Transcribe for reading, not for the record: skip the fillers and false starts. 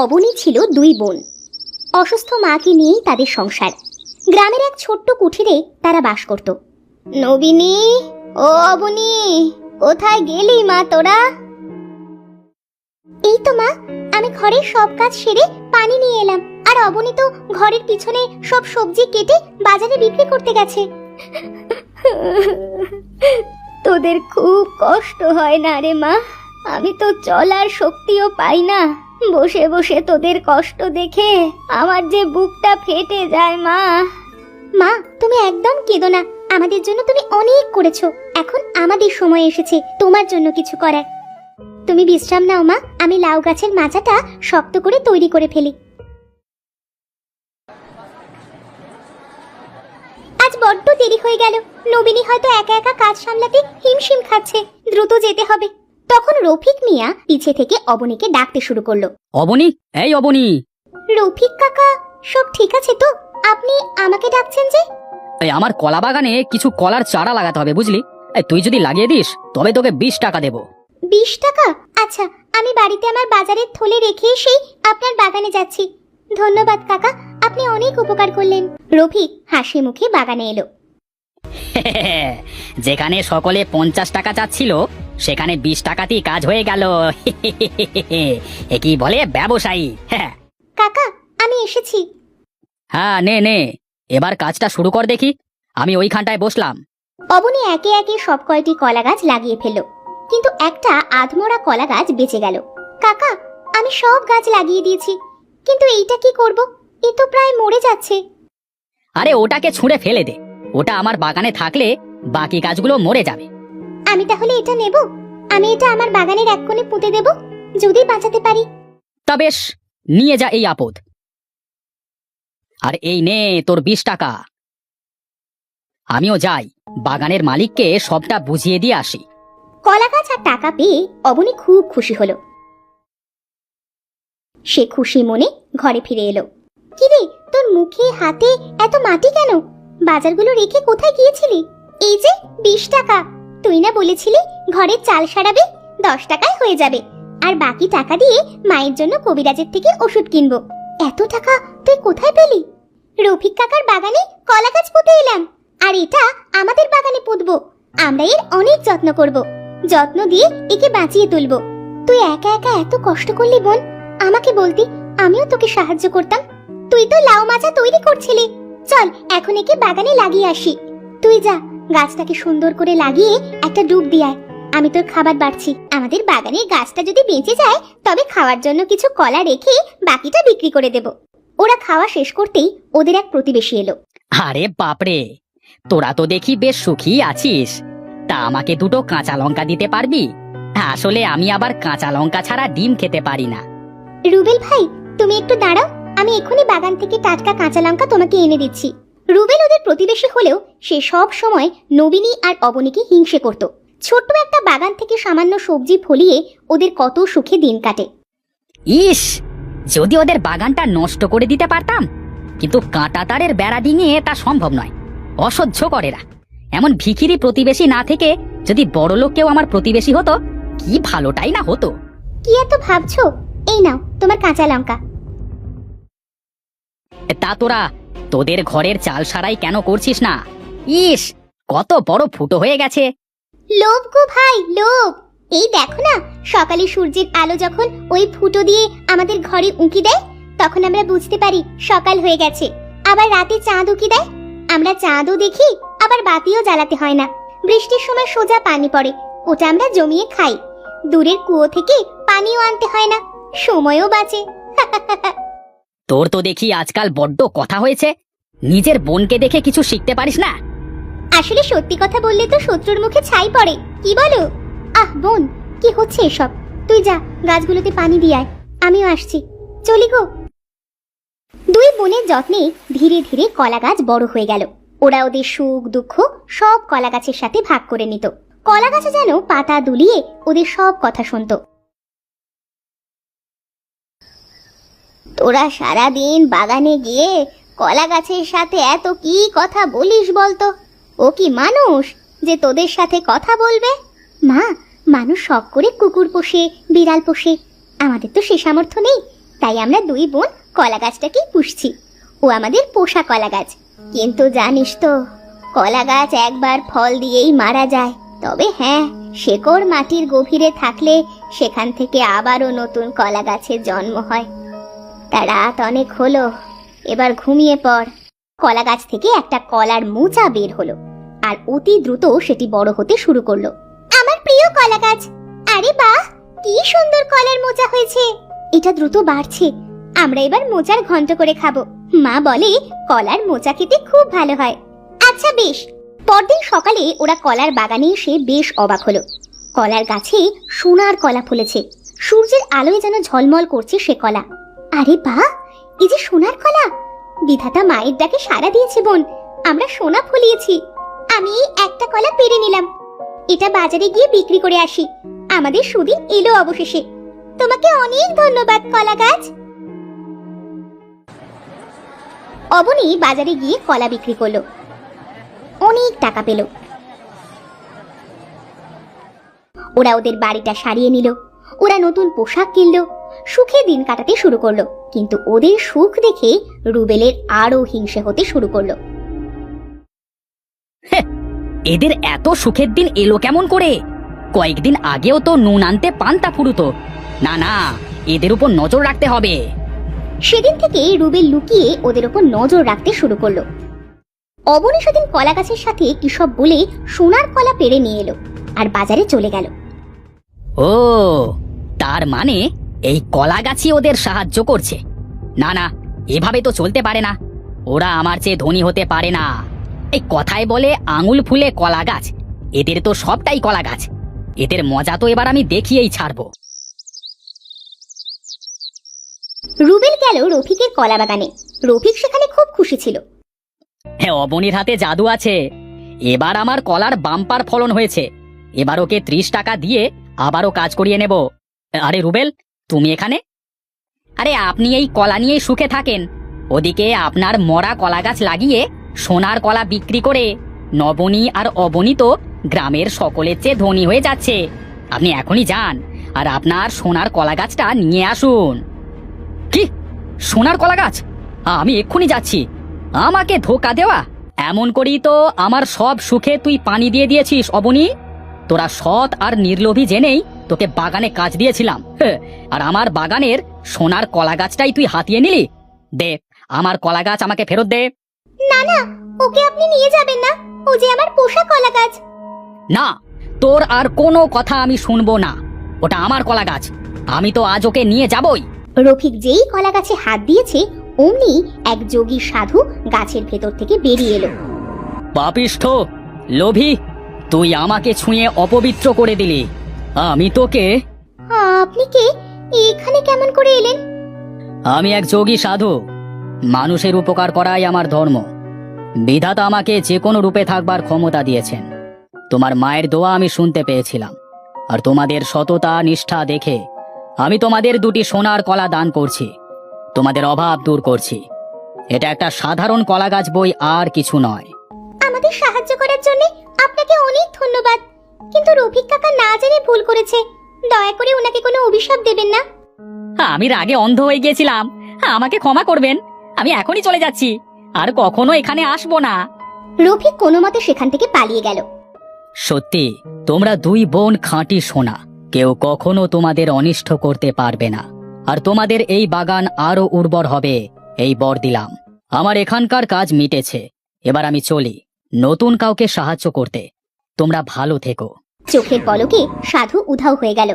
অবনী ছিল দুই বোন। অসুস্থ মাকে নিয়েই তাদের সংসার। গ্রামের এক ছোট্ট কুঠিরে তারা বাস করত। নবীনী, ও অবনী, কোথায় গেলি মা তোরা? এই তো মা, আমি ঘরের সব কাজ সেরে পানি নিয়ে এলাম। আর অবনী তো ঘরের পিছনে সব সবজি কেটে বাজারে বিক্রি করতে গেছে। তোদের খুব কষ্ট হয় না রে মা? আমি তো চলার শক্তিও পাই না। বসে বসে তোদের কষ্ট দেখে আমার যে বুকটা ফেটে যায় মা। মা, তুমি একদম কেঁদো না। আমাদের জন্য তুমি অনেক করেছো। এখন আমাদের সময় এসেছে তোমার জন্য কিছু করার। তুমি বিশ্রাম নাও মা, আমি লাউ গাছের মাচাটা শক্ত করে তৈরি করে ফেলি। আজ বড্ড দেরি হয়ে গেল। নবীনী হয়তো একা একা কাজ সামলাতে হিমশিম খাচ্ছে। দ্রুত যেতে হবে। তখন রফিক মিয়া পিছে থেকে অবনীকে ডাকতে শুরু করলো। অবনী, এই অবনী। রফিক কাকা, সব ঠিক আছে তো? আপনি আমাকে ডাকছেন যে? এই আমার কলা বাগানে কিছু কলার চারা লাগাতে হবে, বুঝলি? তুই যদি লাগিয়ে দিস তবে তোকে 20 টাকা দেব। 20 টাকা? আচ্ছা, আমি বাড়িতে আমার বাজারের থলে রেখে এসেই আপনার বাগানে যাচ্ছি। ধন্যবাদ কাকা, আপনি অনেক উপকার করলেন। রফিক হাসি মুখে বাগানে এলো। যেখানে সকলে 50 টাকা চাচ্ছিল সেখানে 20 টাকাতেই কাজ হয়ে গেল। কি বলে ব্যবসায়ী। কাকা, আমি এসেছি। হ্যাঁ, নে নে, এবার কাজটা শুরু কর দেখি। আমি ওইখানটায় বসলাম। অবনী একে একে সব কয়টি কলা গাছ লাগিয়ে ফেলল, কিন্তু একটা আধমরা কলা গাছ বেঁচে গেল। কাকা, আমি সব গাছ লাগিয়ে দিয়েছি, কিন্তু এইটা কি করব? এ তো প্রায় মরে যাচ্ছে। আরে ওটাকে ছুঁড়ে ফেলে দে। ওটা আমার বাগানে থাকলে বাকি গাছগুলো মরে যাবে। আমি তাহলে এটা নেব? আমি এটা আমার বাগানের এক কোণে পুঁতে দেব, যদি বাঁচাতে পারি। তা বেশ, নিয়ে যা এই আপদ। আর এই নে তোর 20 টাকা। আমিও যাই, বাগানের মালিককে সবটা বুঝিয়ে দিয়ে আসি। কলা গাছ আর টাকা পেয়ে অবনী খুব খুশি হলো। সে খুশি মনে ঘরে ফিরে এলো। কিরে, তোর মুখে হাতে এত মাটি কেন? বাজারগুলো রেখে কোথায় গিয়েছিলি? এই যে 20 টাকা, তুই না বলেছিলি ঘরের চাল সারাবে? 10 টাকায় হয়ে যাবে। আর বাকি টাকা দিয়ে মায়ের জন্য কবিরাজের থেকে ওষুধ কিনবো। এত টাকা তুই কোথায় পেলি? রফিক কাকার বাগানে কলা গাছ পুঁতে এলাম, আর এটা আমাদের বাগানে পুঁতবো। আমরা এর অনেক যত্ন করব, যত্ন দিয়ে একে বাঁচিয়ে তুলবো। তুই একা একা এত কষ্ট করলি বোন, আমাকে বলতি, আমিও তোকে সাহায্য করতাম। তুই তো লাউ মাচা তৈরি করছিলি। চল এখন একে বাগানে লাগিয়ে আসি। তুই যা, গাছটাকে সুন্দর করে লাগিয়ে একটা ডুব দিয়ে আয়। আমি তোর খাবার বাড়ছি। আমাদের বাগানের গাছটা যদি বেঁচে যায় তবে খাওয়ার জন্য কিছু কলা রেখে বাকিটা বিক্রি করে দেব। ওরা খাওয়া শেষ করতেই ওদের এক প্রতিবেশী এলো। আরে বাপরে, তোরা তো দেখি বেশ সুখী আছিস। তা আমাকে 2টো কাঁচা লঙ্কা দিতে পারবি? আসলে আমি আবার কাঁচা লঙ্কা ছাড়া ডিম খেতে পারি না। রুবেল ভাই, তুমি একটু দাঁড়াও, আমি এখনই বাগান থেকে টাটকা কাঁচা লঙ্কা তোমাকে এনে দিচ্ছি। রুবেল ওদের প্রতিবেশী হলেও সে সব সময় নবীনী আর অবনীকে হিংসে করত। ছোট্ট একটা বাগান থেকে সামান্য সবজি ফলিয়ে ওদের কত সুখে দিন কাটে। ইস, যদি ওদের বাগানটা নষ্ট করে দিতে পারতাম, কিন্তু কাঁটা তারের বেড়া ডিঙিয়ে তা সম্ভব নয়। অসহ্য করেরা। এমন ভিখিরি প্রতিবেশী না থেকে যদি বড় লোক কেউ আমার প্রতিবেশী হতো, কি ভালোটাই না হতো। কি এত ভাবছো? এই নাও তোমার কাঁচা লঙ্কা। তা তোরা তোদের ঘরের চাল সারাই কেন করছিস না? ইস, কত বড় ফুটো হয়ে গেছে। লোভ গো ভাই, লোভ। এই দেখো না, সকালে সূর্যের আলো যখন ওই ফুটো দিয়ে আমাদের ঘরে উঁকি দেয়, তখন আমরা বুঝতে পারি সকাল হয়ে গেছে। আবার রাতে চাঁদ উঁকি দেয়, আমরা চাঁদও দেখি, আবার বাতিও জ্বালাতে হয় না। বৃষ্টির সময় সোজা পানি পড়ে, ওটা আমরা জমিয়ে খাই। দূরের কুয়ো থেকে পানিও আনতে হয় না, সময়ও বাঁচে। তোর তো দেখি আজকাল বড্ড কথা হয়েছে। নিজের বোনকে দেখে কিছু শিখতে পারিস না? আসলে সত্যি কথা বললে তো শত্রুর মুখে ছাই পড়ে, কি বলো? আহ বোন, কি হচ্ছে এসব? তুই যা, গাছগুলোতে পানি দিয়ে আয়, আমিও আসছি। চলি গো। দুই বোনের যত্নে ধীরে ধীরে কলা গাছ বড় হয়ে গেল। ওরা ওদের সুখ দুঃখ সব কলা গাছের সাথে ভাগ করে নিত। কলা গাছে যেন পাতা দুলিয়ে ওদের সব কথা শুনত। তোরা সারাদিন বাগানে গিয়ে কলা গাছের সাথে এত কি কথা বলিস বলতো? ও কি মানুষ যে তোদের সাথে কথা বলবে? মা, মানুষ শখ করে কুকুর পোষে, বিড়াল পোষে, আমাদের তো সে সামর্থ্য নেই। তাই আমরা দুই বোন কলা গাছটাকেই পুষছি। ও আমাদের পোষা কলা গাছ। কিন্তু জানিস তো, কলা গাছ একবার ফল দিয়েই মারা যায়। তবে হ্যাঁ, শেকড় মাটির গভীরে থাকলে সেখান থেকে আবারও নতুন কলা গাছের জন্ম হয়। তা রাত অনেক হলো, এবার ঘুমিয়ে পড়। কলা গাছ থেকে একটা কলার মোচা বের হলো, আর অতি দ্রুত সেটি বড় হতে শুরু করলো। আমার প্রিয় কলা গাছ। আরে বাহ, কি সুন্দর কলার মোচা হয়েছে। এটা দ্রুত বাড়ছে। আমরা এবার মোচার ঘন্ট করে খাবো। মা বলে কলার মোচা খেতে খুব ভালো হয়। আচ্ছা বেশ। পরদিন সকালে ওরা কলার বাগানে এসে বেশ অবাক হলো। কলার গাছে সোনার কলা ফলেছে। সূর্যের আলোয় যেন ঝলমল করছে সে কলা। আরে বাহ, এই যে সোনার কলা! বিধাতা মায়ের ডাকে সাড়া দিয়েছে বোন, আমরা সোনা ফলিয়েছি। আমি একটা কলা পেরে নিলাম। এটা বাজারে গিয়ে বিক্রি করে আসি। আমাদের সুদিন এলো অবশেষে। তোমাকে অনেক ধন্যবাদ কলা গাছ। অবনী বাজারে গিয়ে কলা বিক্রি করলো, অনেক টাকা পেল। ওরা ওদের বাড়িটা সারিয়ে নিল, ওরা নতুন পোশাক কিনলো, সুখে দিন কাটাতে শুরু করলো। কিন্তু ওদের সুখ দেখে রুবেলের আরো হিংসে হতে শুরু করলো। এদের এত সুখের দিন এলো কেমন করে? কয়েকদিন আগেও তো নুন আনতে পান্তা ফুরুতো। না না, এদের উপর নজর রাখতে হবে। সেদিন থেকে রুবেল লুকিয়ে ওদের উপর নজর রাখতে শুরু করলো। অবনী সেদিন কলা গাছের সাথে কি সব বলে সোনার কলা পেরে নিয়ে এলো আর বাজারে চলে গেল। ও, তার মানে এই কলা গাছই ওদের সাহায্য করছে। না না, এভাবে তো চলতে পারে না। ওরা আমার চেয়ে ধনী হতে পারে না। এই কথায় বলে আঙুল ফুলে কলা গাছ, এদের তো সবটাই কলা গাছ। এদের মজা তো এবার আমি দেখিয়েই ছাড়বো। রুবেল গেল রফিকের কলা বাগানে। রফিক সেখানে খুব খুশি ছিল। হ্যাঁ, অবনীর হাতে জাদু আছে। এবার আমার কলার বাম্পার ফলন হয়েছে। এবার ওকে 30 টাকা দিয়ে আবারও কাজ করিয়ে নেব। আরে রুবেল, তুমি এখানে? আরে আপনি এই কলা নিয়ে সুখে থাকেন। ওদিকে আপনার মরা কলা গাছ লাগিয়ে সোনার কলা বিক্রি করে নবনী আর অবনী তো গ্রামের সকলের চেয়ে ধনী হয়ে যাচ্ছে। আপনি এখনই যান আর আপনার সোনার কলা গাছটা নিয়ে আসুন। কি সোনার কলা গাছ? আমি এক্ষুনি যাচ্ছি। আমাকে ধোকা দেওয়া, এমন করেই তো আমার সব সুখে তুই পানি দিয়ে দিয়েছিস অবনী। তোরা সৎ আর নির্লোভী জেনেই তোকে বাগানে কাজ দিয়েছিলাম, আর আমার বাগানের সোনার কলা গাছটাই তুই হাতিয়ে নিলি। দে আমার কলা গাছ, আমাকে ফেরত দে। না না, ওকে আপনি নিয়ে যাবেন না। ও যে আমার পোষা কলা গাছ। না, তোর আর কোনো কথা আমি শুনবো না। ওটা আমার কলা গাছ, আমি তো আজ ওকে নিয়ে যাবই। রফিক যেই কলা গাছে হাত দিয়েছে অমনি এক যোগী সাধু গাছের ভেতর থেকে বেরিয়ে এলো। পাপিষ্ঠ, লোভী, তুই আমাকে ছুঁয়ে অপবিত্র করে দিলি। আমি তোকে। আপনি কে? এখানে কেমন করে এলেন? আমি এক যোগী সাধু। মানুষের উপকার করাই আমার ধর্ম। বিধাতা আমাকে যে কোনো রূপে থাকবার ক্ষমতা দিয়েছেন। তোমার মায়ের দোয়া আমি শুনতে পেয়েছিলাম, আর তোমাদের সততা নিষ্ঠা দেখে আমি তোমাদের 2টি সোনার কলা দান করছি। তোমাদের অভাব দূর করছি। এটা একটা সাধারণ কলা গাছ বই, আর কিছু নয়। আমাদের সাহায্য করার জন্য আপনাকে অনেক ধন্যবাদ। কিন্তু রফিক কাকা না জেনে ভুল করেছে। দয়া করে ওনাকে কোনো অভিশাপ দেবেন না। আমি রাগে অন্ধ হয়ে গিয়েছিলাম, আমাকে ক্ষমা করবেন। আমি এখনই চলে যাচ্ছি, আর কখনো এখানে আসবো না। রফিক কোনো মতে সেখান থেকে পালিয়ে গেল। সত্যি তোমরা 2 বোন খাঁটি সোনা। কেউ কখনো তোমাদের অনিষ্ট করতে পারবে না, আর তোমাদের এই বাগান আরো উর্বর হবে, এই বর দিলাম। আমার এখানকার কাজ মিটেছে, এবার আমি চলি নতুন কাউকে সাহায্য করতে। তোমরা ভালো থেকো। চোখের পলকে সাধু উধাও হয়ে গেল।